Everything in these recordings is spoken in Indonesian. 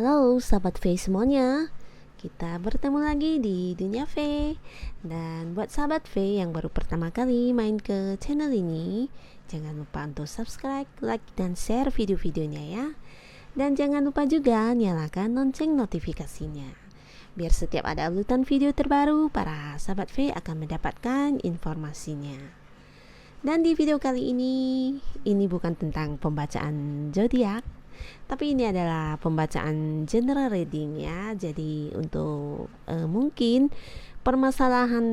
Halo sahabat V semuanya, kita bertemu lagi di Dunia V. Dan buat sahabat V yang baru pertama kali main ke channel ini, jangan lupa untuk subscribe, like, dan share video-videonya ya. Dan jangan lupa juga nyalakan lonceng notifikasinya, biar setiap ada uploadan video terbaru, para sahabat V akan mendapatkan informasinya. Dan di video kali ini bukan tentang pembacaan zodiak, tapi ini adalah pembacaan general reading ya. Jadi untuk mungkin permasalahan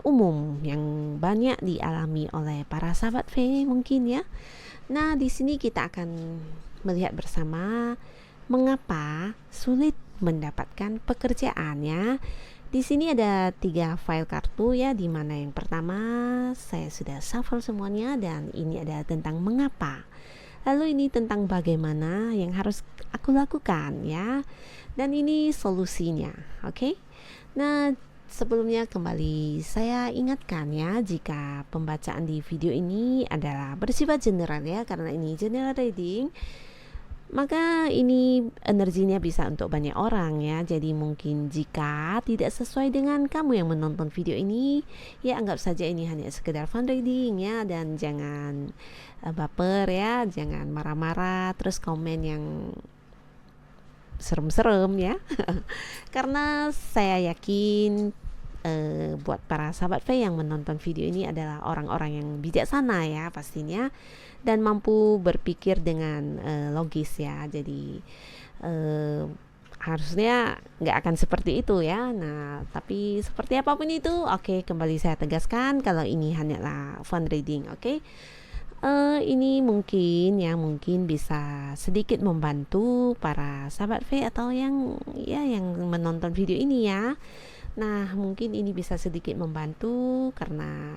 umum yang banyak dialami oleh para sahabat V mungkin ya. Nah, di sini kita akan melihat bersama mengapa sulit mendapatkan pekerjaan ya. Di sini ada 3 file kartu ya, di mana yang pertama saya sudah shuffle semuanya dan ini ada tentang mengapa. Lalu ini tentang bagaimana yang harus aku lakukan ya. Dan ini solusinya, oke? Nah, sebelumnya kembali saya ingatkan ya, jika pembacaan di video ini adalah bersifat general ya, karena ini general reading, maka ini energinya bisa untuk banyak orang ya. Jadi mungkin jika tidak sesuai dengan kamu yang menonton video ini, ya anggap saja ini hanya sekedar fun reading ya. Dan jangan baper ya, jangan marah-marah terus komen yang serem-serem ya. Karena saya yakin buat para sahabat V yang menonton video ini adalah orang-orang yang bijaksana ya pastinya, dan mampu berpikir dengan logis ya. Jadi harusnya nggak akan seperti itu ya. Nah, tapi seperti apapun itu, oke, kembali saya tegaskan kalau ini hanyalah fun reading, oke. Ini mungkin bisa sedikit membantu para sahabat V atau yang menonton video ini ya. Nah, mungkin ini bisa sedikit membantu karena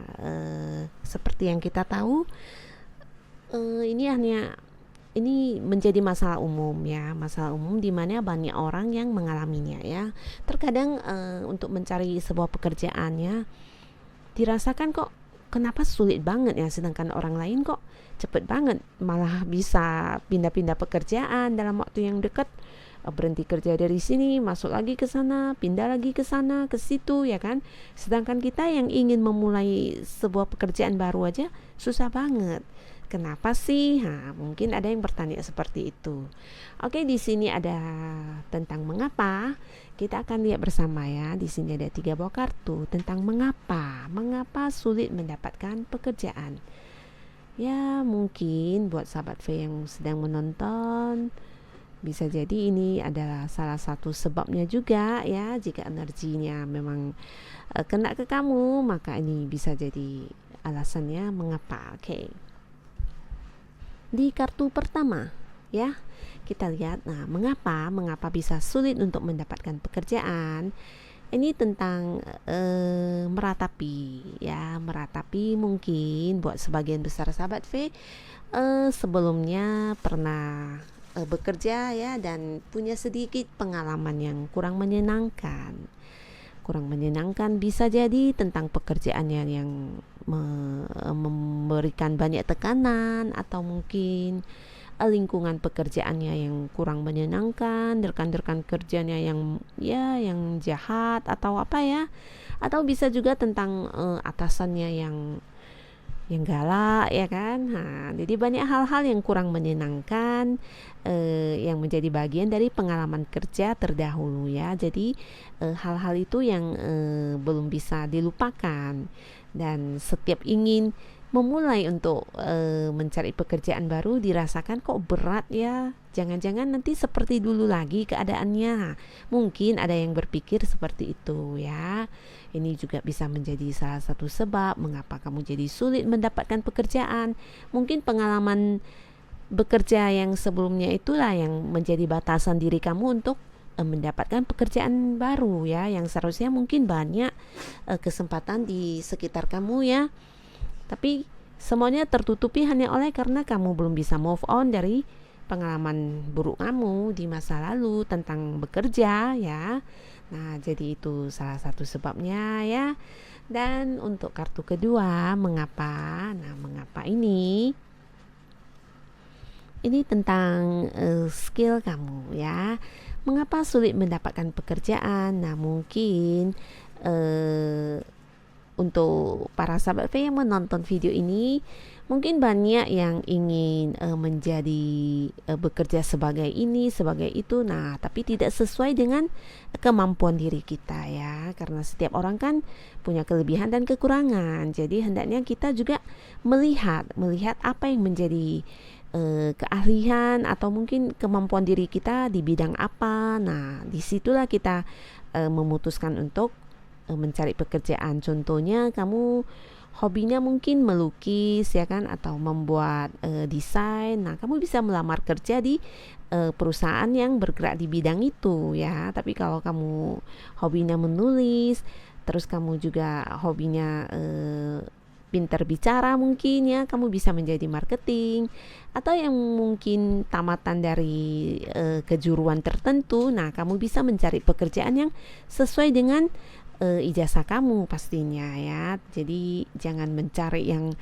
seperti yang kita tahu, ini menjadi masalah umum ya, masalah umum di mana banyak orang yang mengalaminya ya. Terkadang untuk mencari sebuah pekerjaan ya, dirasakan kok kenapa sulit banget ya, sedangkan orang lain kok cepet banget malah bisa pindah-pindah pekerjaan dalam waktu yang dekat. Berhenti kerja dari sini, masuk lagi ke sana, pindah lagi ke sana, ke situ ya kan. Sedangkan kita yang ingin memulai sebuah pekerjaan baru aja susah banget. Kenapa sih? Mungkin ada yang bertanya seperti itu. Oke, di sini ada tentang mengapa. Kita akan lihat bersama ya. Di sini ada 3 buah kartu tentang mengapa sulit mendapatkan pekerjaan. Ya, mungkin buat sahabat V yang sedang menonton, bisa jadi ini adalah salah satu sebabnya juga ya. Jika energinya memang kena ke kamu, maka ini bisa jadi alasannya mengapa. Oke. Di kartu pertama ya, kita lihat, nah mengapa bisa sulit untuk mendapatkan pekerjaan. Ini tentang meratapi ya. Meratapi mungkin buat sebagian besar sahabat V sebelumnya pernah bekerja ya, dan punya sedikit pengalaman yang kurang menyenangkan. Bisa jadi tentang pekerjaannya yang memberikan banyak tekanan, atau mungkin lingkungan pekerjaannya yang kurang menyenangkan, rekan-rekan kerjanya yang jahat atau apa ya, atau bisa juga tentang atasannya yang galak ya kan. Jadi banyak hal-hal yang kurang menyenangkan yang menjadi bagian dari pengalaman kerja terdahulu ya. Jadi hal-hal itu yang belum bisa dilupakan, dan setiap ingin memulai untuk mencari pekerjaan baru dirasakan kok berat ya. Jangan-jangan nanti seperti dulu lagi keadaannya. Mungkin ada yang berpikir seperti itu ya. Ini juga bisa menjadi salah satu sebab mengapa kamu jadi sulit mendapatkan pekerjaan. Mungkin pengalaman bekerja yang sebelumnya itulah yang menjadi batasan diri kamu untuk mendapatkan pekerjaan baru ya, yang seharusnya mungkin banyak kesempatan di sekitar kamu ya. Tapi semuanya tertutupi hanya oleh karena kamu belum bisa move on dari pengalaman buruk kamu di masa lalu tentang bekerja ya. Nah, jadi itu salah satu sebabnya ya. Dan untuk kartu kedua, mengapa? Nah, mengapa ini tentang skill kamu ya. mengapa sulit mendapatkan pekerjaan? Nah, mungkin untuk para sahabat V yang menonton video ini, mungkin banyak yang ingin menjadi bekerja sebagai ini, sebagai itu. Nah, tapi tidak sesuai dengan kemampuan diri kita ya. Karena setiap orang kan punya kelebihan dan kekurangan. Jadi hendaknya kita juga melihat apa yang menjadi keahlian atau mungkin kemampuan diri kita di bidang apa. Nah, disitulah kita memutuskan untuk mencari pekerjaan. Contohnya kamu hobinya mungkin melukis ya kan, atau membuat desain. Nah, kamu bisa melamar kerja di perusahaan yang bergerak di bidang itu ya. Tapi kalau kamu hobinya menulis, terus kamu juga hobinya pintar bicara mungkin ya, kamu bisa menjadi marketing. Atau yang mungkin tamatan dari kejuruan tertentu, nah kamu bisa mencari pekerjaan yang sesuai dengan ijazah kamu pastinya ya. Jadi jangan mencari yang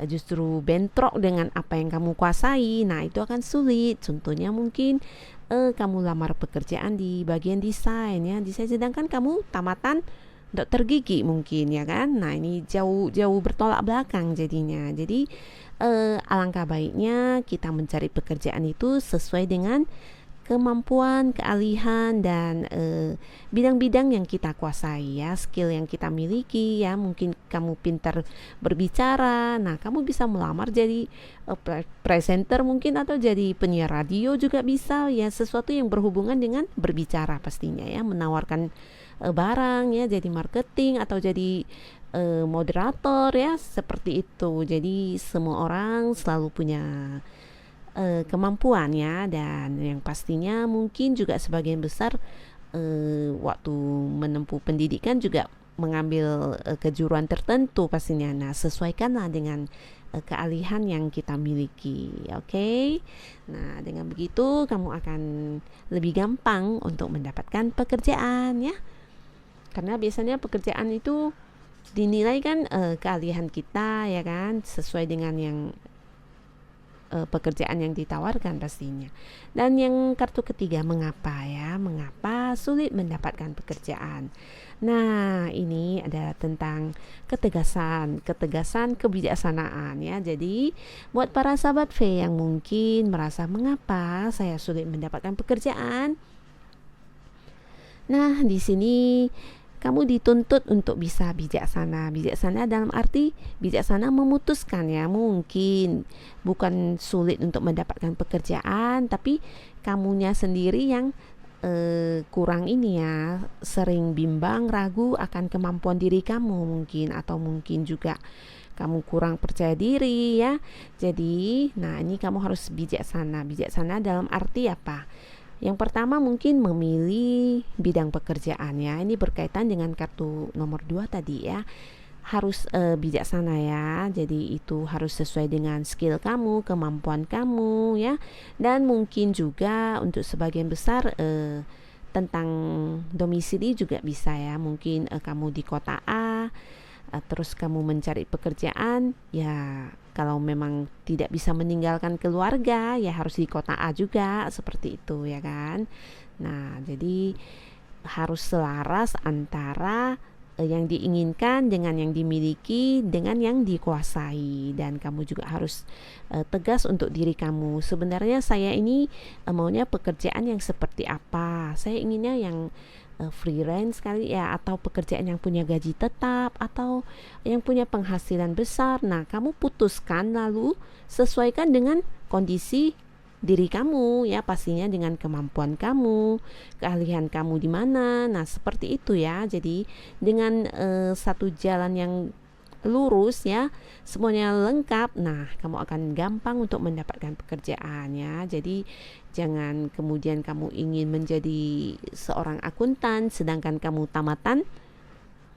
justru bentrok dengan apa yang kamu kuasai. Nah, itu akan sulit. Contohnya mungkin kamu lamar pekerjaan di bagian desain ya, desain, sedangkan kamu tamatan dokter gigi mungkin ya kan. Nah, ini jauh bertolak belakang jadinya. Jadi alangkah baiknya kita mencari pekerjaan itu sesuai dengan kemampuan, keahlian, dan bidang-bidang yang kita kuasai ya, skill yang kita miliki ya. Mungkin kamu pintar berbicara, nah kamu bisa melamar jadi presenter mungkin, atau jadi penyiar radio juga bisa ya, sesuatu yang berhubungan dengan berbicara pastinya ya, menawarkan barang ya, jadi marketing atau jadi moderator ya, seperti itu. Jadi semua orang selalu punya kemampuan ya, dan yang pastinya mungkin juga sebagian besar waktu menempuh pendidikan juga mengambil kejuruan tertentu pastinya. Nah, sesuaikanlah dengan keahlian yang kita miliki. Oke. Nah, dengan begitu kamu akan lebih gampang untuk mendapatkan pekerjaan ya. Karena biasanya pekerjaan itu dinilai kan keahlian kita ya kan, sesuai dengan yang pekerjaan yang ditawarkan pastinya. Dan yang kartu ketiga, mengapa ya? Mengapa sulit mendapatkan pekerjaan? Nah, ini adalah tentang ketegasan kebijaksanaan ya. Jadi, buat para sahabat V yang mungkin merasa mengapa saya sulit mendapatkan pekerjaan. Nah, di sini kamu dituntut untuk bisa bijaksana. Bijaksana dalam arti bijaksana memutuskan ya. Mungkin bukan sulit untuk mendapatkan pekerjaan, tapi kamunya sendiri yang kurang ini ya, sering bimbang, ragu akan kemampuan diri kamu mungkin, atau mungkin juga kamu kurang percaya diri ya. Jadi, nah ini kamu harus bijaksana. Bijaksana dalam arti apa? Yang pertama mungkin memilih bidang pekerjaan ya. Ini berkaitan dengan kartu nomor 2 tadi ya. Harus bijaksana ya. Jadi itu harus sesuai dengan skill kamu, kemampuan kamu ya. Dan mungkin juga untuk sebagian besar tentang domisili juga bisa ya. Mungkin kamu di kota A, terus kamu mencari pekerjaan ya. Kalau memang tidak bisa meninggalkan keluarga, ya harus di kota A juga, seperti itu ya kan. Nah, jadi harus selaras antara yang diinginkan dengan yang dimiliki, dengan yang dikuasai. Dan kamu juga harus tegas untuk diri kamu. Sebenarnya saya ini maunya pekerjaan yang seperti apa? Saya inginnya yang freelance kali ya, atau pekerjaan yang punya gaji tetap, atau yang punya penghasilan besar. Nah, kamu putuskan lalu sesuaikan dengan kondisi diri kamu ya, pastinya dengan kemampuan kamu, keahlian kamu di mana. Nah, seperti itu ya. Jadi dengan satu jalan yang lurus ya, semuanya lengkap. Nah, kamu akan gampang untuk mendapatkan pekerjaan ya. Jadi jangan kemudian kamu ingin menjadi seorang akuntan sedangkan kamu tamatan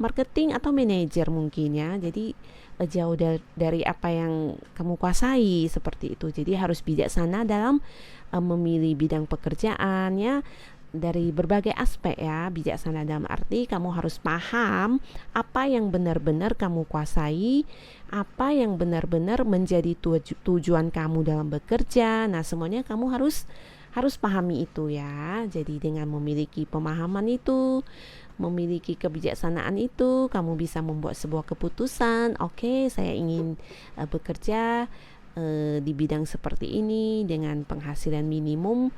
marketing atau manajer mungkin ya. Jadi jauh dari apa yang kamu kuasai, seperti itu. Jadi harus bijaksana dalam memilih bidang pekerjaan ya, dari berbagai aspek ya. Bijaksana dalam arti kamu harus paham apa yang benar-benar kamu kuasai, apa yang benar-benar menjadi tujuan kamu dalam bekerja. Nah, semuanya kamu harus harus pahami itu ya. Jadi dengan memiliki pemahaman itu, memiliki kebijaksanaan itu, kamu bisa membuat sebuah keputusan. Oke, saya ingin bekerja di bidang seperti ini dengan penghasilan minimum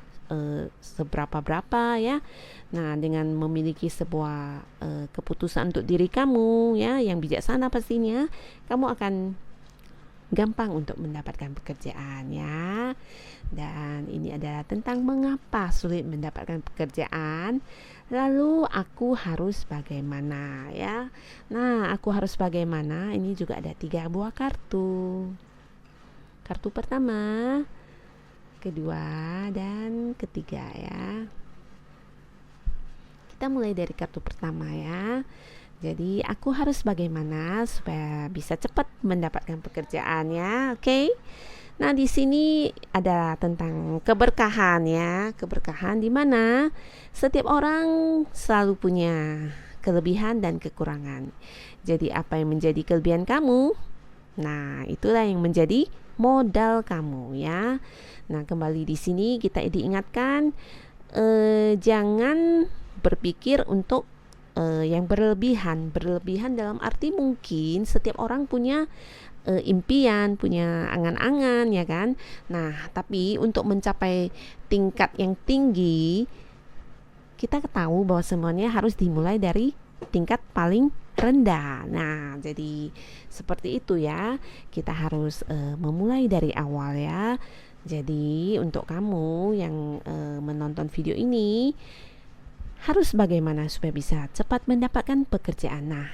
seberapa-berapa ya. Nah, dengan memiliki sebuah keputusan untuk diri kamu ya, yang bijaksana pastinya, kamu akan gampang untuk mendapatkan pekerjaan ya. Dan ini adalah tentang mengapa sulit mendapatkan pekerjaan. Lalu aku harus bagaimana ya. Nah, aku harus bagaimana, ini juga ada 3 buah kartu. Kartu pertama, kedua, dan ketiga ya. Kita mulai dari kartu pertama ya. Jadi aku harus bagaimana supaya bisa cepat mendapatkan pekerjaan ya, oke? Nah, di sini ada tentang keberkahan ya, keberkahan di mana setiap orang selalu punya kelebihan dan kekurangan. Jadi apa yang menjadi kelebihan kamu? Nah, itulah yang menjadi modal kamu ya. Nah, kembali di sini kita diingatkan jangan berpikir untuk yang berlebihan dalam arti mungkin setiap orang punya impian, punya angan-angan ya kan. Nah, tapi untuk mencapai tingkat yang tinggi, kita tahu bahwa semuanya harus dimulai dari tingkat paling rendah. Nah, jadi seperti itu ya. Kita harus memulai dari awal ya. Jadi untuk kamu yang menonton video ini, harus bagaimana supaya bisa cepat mendapatkan pekerjaan. Nah,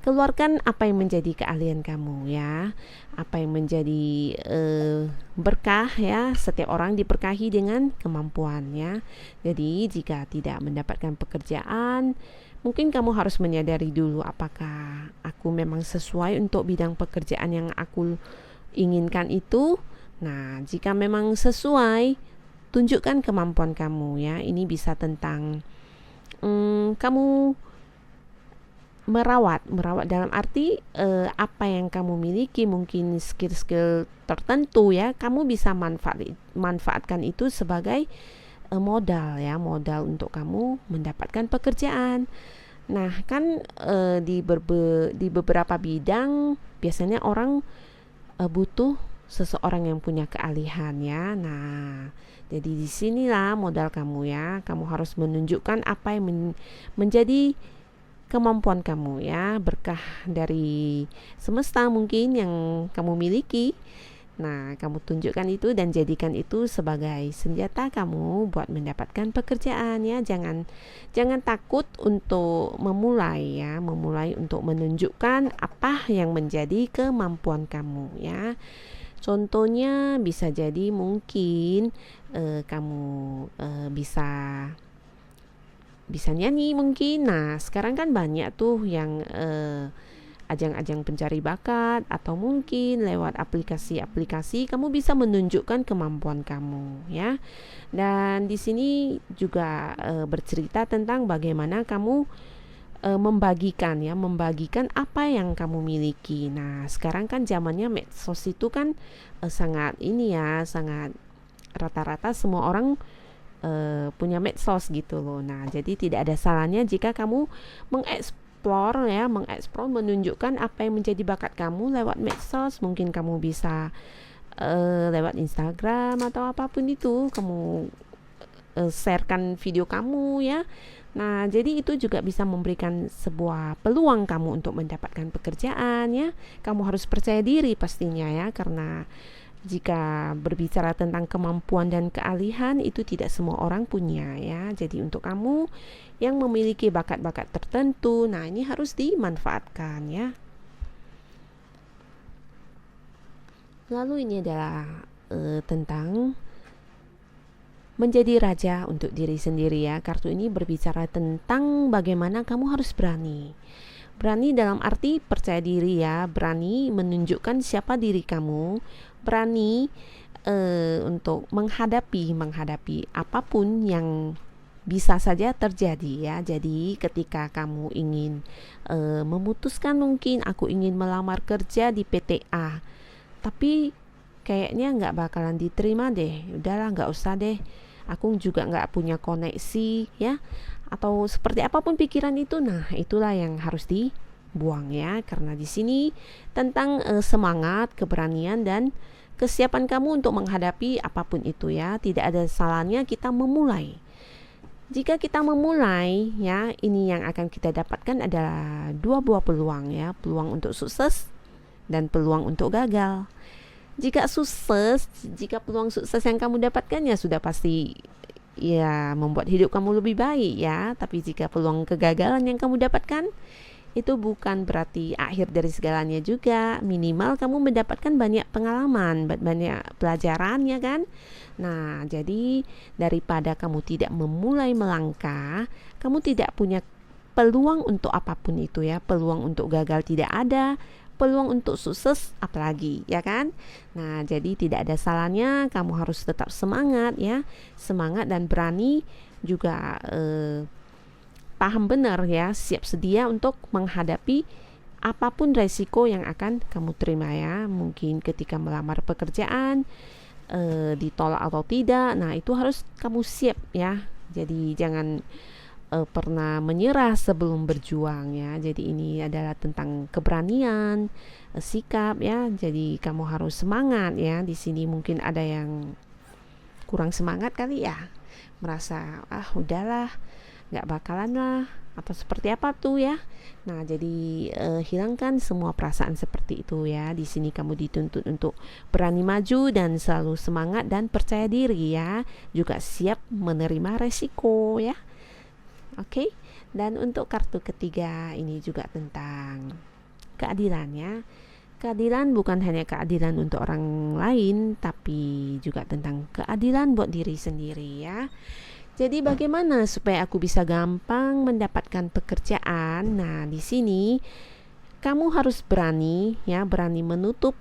keluarkan apa yang menjadi keahlian kamu ya, apa yang menjadi berkah ya. Setiap orang diberkahi dengan kemampuan ya. Jadi jika tidak mendapatkan pekerjaan, mungkin kamu harus menyadari dulu apakah aku memang sesuai untuk bidang pekerjaan yang aku inginkan itu. Nah, jika memang sesuai, tunjukkan kemampuan kamu ya. Ini bisa tentang kamu merawat dalam arti apa yang kamu miliki, mungkin skill-skill tertentu ya, kamu bisa manfaatkan itu sebagai modal ya, modal untuk kamu mendapatkan pekerjaan. Nah, kan di beberapa bidang biasanya orang butuh seseorang yang punya keahlian ya. Nah, jadi disinilah modal kamu ya. Kamu harus menunjukkan apa yang menjadi kemampuan kamu ya, berkah dari semesta mungkin yang kamu miliki. Nah, kamu tunjukkan itu dan jadikan itu sebagai senjata kamu buat mendapatkan pekerjaan ya. Jangan takut untuk memulai ya, memulai untuk menunjukkan apa yang menjadi kemampuan kamu ya. Contohnya bisa jadi mungkin kamu bisa nyanyi mungkin. Nah, sekarang kan banyak tuh yang ajang-ajang pencari bakat, atau mungkin lewat aplikasi-aplikasi kamu bisa menunjukkan kemampuan kamu ya. Dan di sini juga bercerita tentang bagaimana kamu membagikan apa yang kamu miliki. Nah, sekarang kan zamannya medsos itu kan sangat rata-rata semua orang punya medsos gitu loh. Nah, jadi tidak ada salahnya jika kamu mengeksplor, menunjukkan apa yang menjadi bakat kamu lewat medsos. Mungkin kamu bisa lewat Instagram atau apapun itu, kamu sharekan video kamu ya. Nah, jadi itu juga bisa memberikan sebuah peluang kamu untuk mendapatkan pekerjaan ya. Kamu harus percaya diri pastinya ya, karena jika berbicara tentang kemampuan dan keahlian itu tidak semua orang punya ya. Jadi untuk kamu yang memiliki bakat-bakat tertentu, nah ini harus dimanfaatkan ya. Lalu ini adalah tentang menjadi raja untuk diri sendiri ya. Kartu ini berbicara tentang bagaimana kamu harus berani. Berani dalam arti percaya diri ya, berani menunjukkan siapa diri kamu, berani untuk menghadapi apapun yang bisa saja terjadi ya. Jadi ketika kamu ingin memutuskan, mungkin aku ingin melamar kerja di PT A, tapi kayaknya nggak bakalan diterima deh, udahlah nggak usah deh, aku juga nggak punya koneksi ya, atau seperti apapun pikiran itu. Nah, itulah yang harus dibuang ya, karena di sini tentang semangat, keberanian dan kesiapan kamu untuk menghadapi apapun itu ya. Tidak ada salahnya kita memulai. Jika kita memulai ya, ini yang akan kita dapatkan adalah dua buah peluang ya, peluang untuk sukses dan peluang untuk gagal. Jika peluang sukses yang kamu dapatkan ya sudah pasti ya membuat hidup kamu lebih baik ya. Tapi jika peluang kegagalan yang kamu dapatkan, itu bukan berarti akhir dari segalanya juga. Minimal kamu mendapatkan banyak pengalaman, banyak pelajaran ya kan. Nah, jadi daripada kamu tidak memulai melangkah, kamu tidak punya peluang untuk apapun itu ya. Peluang untuk gagal tidak ada, peluang untuk sukses apalagi ya kan. Nah, jadi tidak ada salahnya kamu harus tetap semangat ya. Semangat dan berani juga paham benar ya, siap sedia untuk menghadapi apapun resiko yang akan kamu terima ya. Mungkin ketika melamar pekerjaan ditolak atau tidak, nah itu harus kamu siap ya. Jadi jangan pernah menyerah sebelum berjuang ya. Jadi ini adalah tentang keberanian, sikap ya. Jadi kamu harus semangat ya. Di sini mungkin ada yang kurang semangat kali ya, merasa udahlah nggak bakalan lah, atau seperti apa tuh ya. Nah, jadi hilangkan semua perasaan seperti itu ya. Di sini kamu dituntut untuk berani maju dan selalu semangat dan percaya diri ya. Juga siap menerima resiko ya. Oke. Dan untuk kartu ketiga ini juga tentang keadilan ya. Keadilan bukan hanya keadilan untuk orang lain, tapi juga tentang keadilan buat diri sendiri ya. Jadi bagaimana supaya aku bisa gampang mendapatkan pekerjaan? Nah, di sini kamu harus berani ya, berani menutup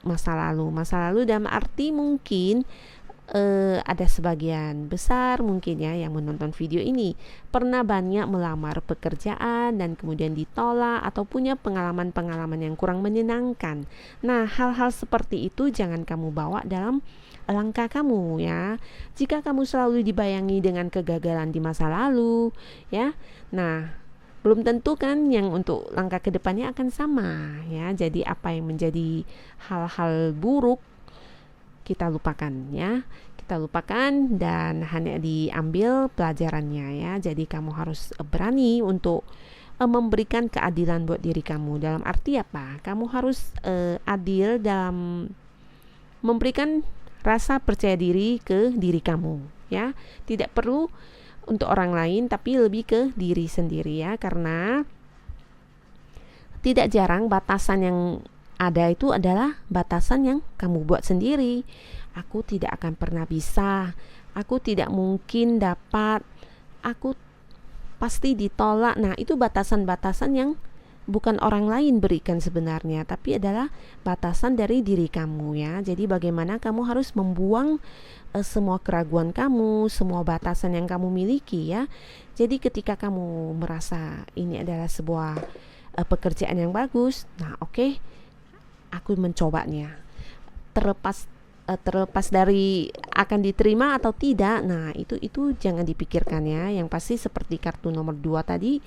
masa lalu. Masa lalu dalam arti mungkin ada sebagian besar mungkin ya yang menonton video ini pernah banyak melamar pekerjaan dan kemudian ditolak atau punya pengalaman-pengalaman yang kurang menyenangkan. Nah, hal-hal seperti itu jangan kamu bawa dalam langkah kamu ya. Jika kamu selalu dibayangi dengan kegagalan di masa lalu ya, nah belum tentu kan yang untuk langkah kedepannya akan sama ya. Jadi apa yang menjadi hal-hal buruk kita lupakan ya, kita lupakan dan hanya diambil pelajarannya ya. Jadi kamu harus berani untuk memberikan keadilan buat diri kamu. Dalam arti apa? Kamu harus adil dalam memberikan rasa percaya diri ke diri kamu ya. Tidak perlu untuk orang lain tapi lebih ke diri sendiri ya, karena tidak jarang batasan yang ada itu adalah batasan yang kamu buat sendiri. Aku tidak akan pernah bisa, aku tidak mungkin dapat, aku pasti ditolak. Nah, itu batasan-batasan yang bukan orang lain berikan sebenarnya, tapi adalah batasan dari diri kamu ya. Jadi bagaimana kamu harus membuang semua keraguan kamu, semua batasan yang kamu miliki ya. Jadi ketika kamu merasa ini adalah sebuah pekerjaan yang bagus, nah oke, aku mencobanya. Terlepas dari akan diterima atau tidak, nah itu jangan dipikirkan ya. Yang pasti seperti kartu nomor 2 tadi,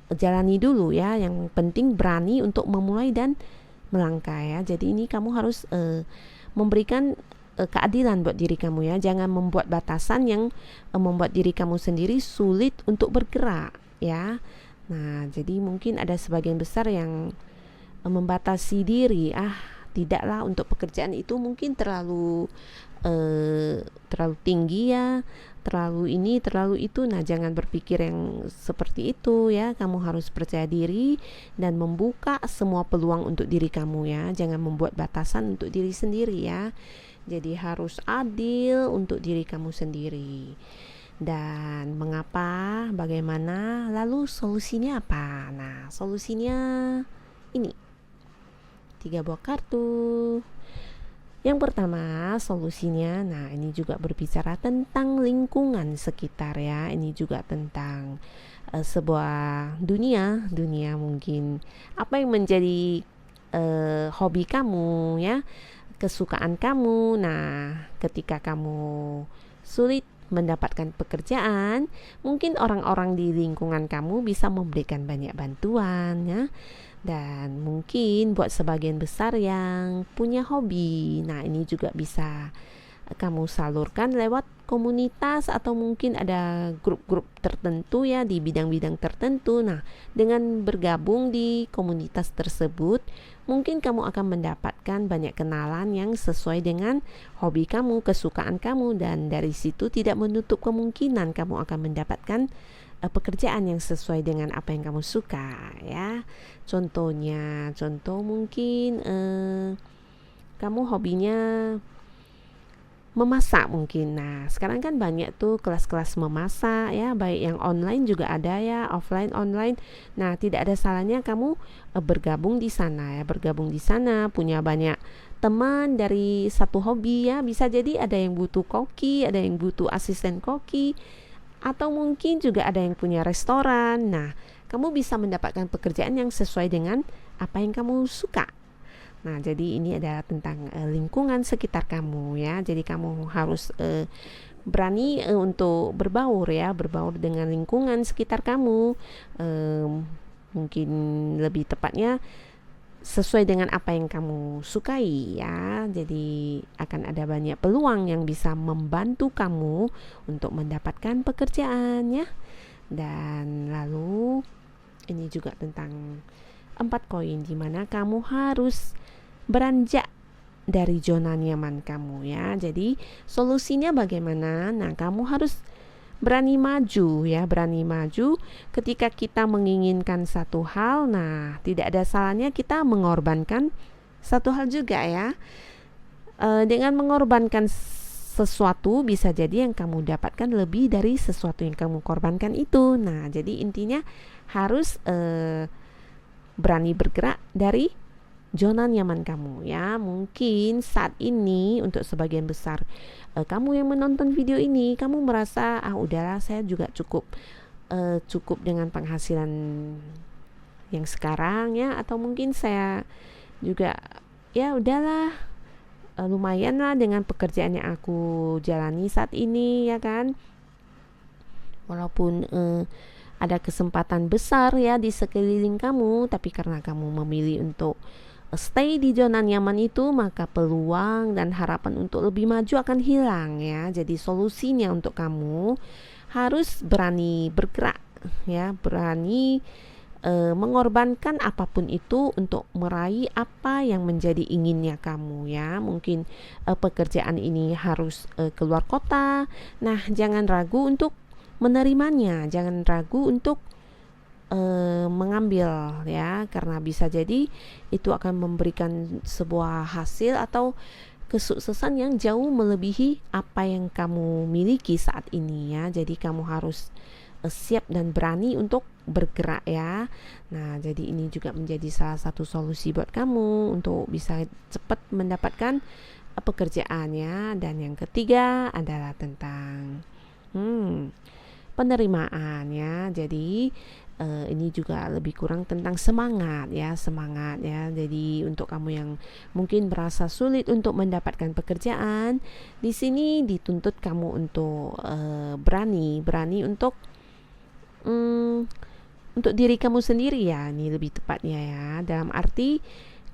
jalani dulu ya. Yang penting berani untuk memulai dan melangkah ya. Jadi ini kamu harus memberikan keadilan buat diri kamu ya. Jangan membuat batasan yang membuat diri kamu sendiri sulit untuk bergerak ya. Nah, jadi mungkin ada sebagian besar yang membatasi diri, tidaklah, untuk pekerjaan itu mungkin terlalu tinggi ya, terlalu ini, terlalu itu. Nah, jangan berpikir yang seperti itu ya. Kamu harus percaya diri dan membuka semua peluang untuk diri kamu ya. Jangan membuat batasan untuk diri sendiri ya. Jadi harus adil untuk diri kamu sendiri. Dan mengapa, bagaimana, lalu solusinya apa? Nah, solusinya ini 3 buah kartu. Yang pertama solusinya, nah ini juga berbicara tentang lingkungan sekitar ya. Ini juga tentang sebuah dunia mungkin apa yang menjadi hobi kamu ya. kesukaan kamu. Nah, ketika kamu sulit mendapatkan pekerjaan, mungkin orang-orang di lingkungan kamu bisa memberikan banyak bantuan ya. Dan mungkin buat sebagian besar yang punya hobi, nah ini juga bisa kamu salurkan lewat komunitas atau mungkin ada grup-grup tertentu ya di bidang-bidang tertentu. Nah, dengan bergabung di komunitas tersebut, mungkin kamu akan mendapatkan banyak kenalan yang sesuai dengan hobi kamu, kesukaan kamu, dan dari situ tidak menutup kemungkinan kamu akan mendapatkan pekerjaan yang sesuai dengan apa yang kamu suka ya. Contoh mungkin kamu hobinya memasak mungkin. Nah, sekarang kan banyak tuh kelas-kelas memasak ya, baik yang online juga ada ya, offline online. Nah, tidak ada salahnya kamu bergabung di sana ya, punya banyak teman dari satu hobi ya. Bisa jadi ada yang butuh koki, ada yang butuh asisten koki, atau mungkin juga ada yang punya restoran. Nah, kamu bisa mendapatkan pekerjaan yang sesuai dengan apa yang kamu suka. Nah, jadi ini adalah tentang lingkungan sekitar kamu ya. Jadi kamu harus berani untuk berbaur dengan lingkungan sekitar kamu. Mungkin lebih tepatnya sesuai dengan apa yang kamu sukai ya. Jadi akan ada banyak peluang yang bisa membantu kamu untuk mendapatkan pekerjaan ya. Dan lalu ini juga tentang 4 koin di mana kamu harus beranjak dari zona nyaman kamu ya. Jadi solusinya bagaimana? Nah, kamu harus berani maju ya, ketika kita menginginkan satu hal. Nah, tidak ada salahnya kita mengorbankan satu hal juga ya. Dengan mengorbankan sesuatu, bisa jadi yang kamu dapatkan lebih dari sesuatu yang kamu korbankan itu. Nah, jadi intinya harus berani bergerak dari zona nyaman kamu ya. Mungkin saat ini untuk sebagian besar kamu yang menonton video ini, kamu merasa udahlah, saya juga cukup dengan penghasilan yang sekarang ya, atau mungkin saya juga ya udahlah, lumayan lah dengan pekerjaan yang aku jalani saat ini ya kan. Walaupun ada kesempatan besar ya di sekeliling kamu, tapi karena kamu memilih untuk stay di zona nyaman itu, maka peluang dan harapan untuk lebih maju akan hilang ya. Jadi solusinya untuk kamu harus berani bergerak ya, berani mengorbankan apapun itu untuk meraih apa yang menjadi inginnya kamu ya. Mungkin pekerjaan ini harus keluar kota. Nah, jangan ragu untuk menerimanya, jangan ragu untuk mengambil ya, karena bisa jadi itu akan memberikan sebuah hasil atau kesuksesan yang jauh melebihi apa yang kamu miliki saat ini ya. Jadi kamu harus siap dan berani untuk bergerak ya. Nah, jadi ini juga menjadi salah satu solusi buat kamu untuk bisa cepat mendapatkan pekerjaan ya. Dan yang ketiga adalah tentang penerimaan ya. Jadi ini juga lebih kurang tentang semangat ya. Jadi untuk kamu yang mungkin merasa sulit untuk mendapatkan pekerjaan, di sini dituntut kamu untuk berani untuk diri kamu sendiri ya. Ini lebih tepatnya ya. Dalam arti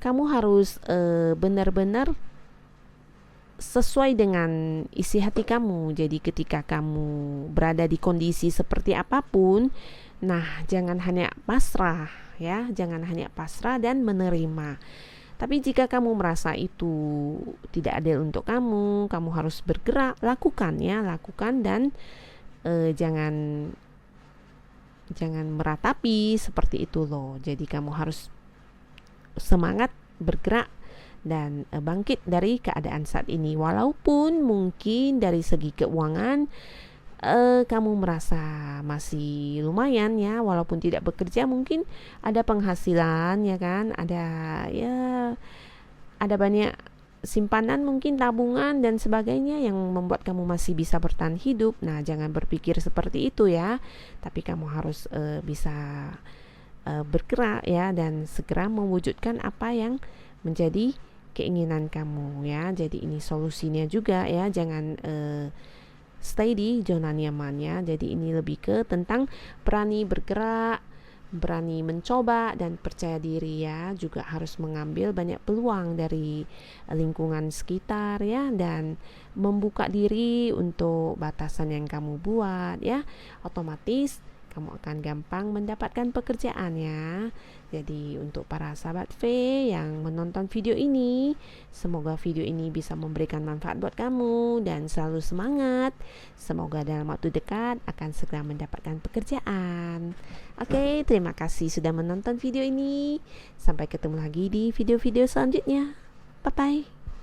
kamu harus benar-benar sesuai dengan isi hati kamu. Jadi ketika kamu berada di kondisi seperti apapun, nah jangan hanya pasrah ya, dan menerima. Tapi jika kamu merasa itu tidak adil untuk kamu harus bergerak, lakukan dan jangan meratapi seperti itu loh. Jadi kamu harus semangat bergerak dan bangkit dari keadaan saat ini. Walaupun mungkin dari segi keuangan kamu merasa masih lumayan ya, walaupun tidak bekerja mungkin ada penghasilan ya kan, ada banyak simpanan, mungkin tabungan dan sebagainya yang membuat kamu masih bisa bertahan hidup. Nah, jangan berpikir seperti itu ya, tapi kamu harus bisa bergerak ya dan segera mewujudkan apa yang menjadi keinginan kamu ya. Jadi ini solusinya juga ya, jangan stay di zona nyamannya. Jadi ini lebih ke tentang berani bergerak, berani mencoba, dan percaya diri ya. Juga harus mengambil banyak peluang dari lingkungan sekitar ya, dan membuka diri untuk batasan yang kamu buat ya. Otomatis kamu akan gampang mendapatkan pekerjaan ya. Jadi untuk para sahabat V yang menonton video ini, semoga video ini bisa memberikan manfaat buat kamu dan selalu semangat. Semoga dalam waktu dekat akan segera mendapatkan pekerjaan. Oke, terima kasih sudah menonton video ini. Sampai ketemu lagi di video-video selanjutnya. Bye-bye.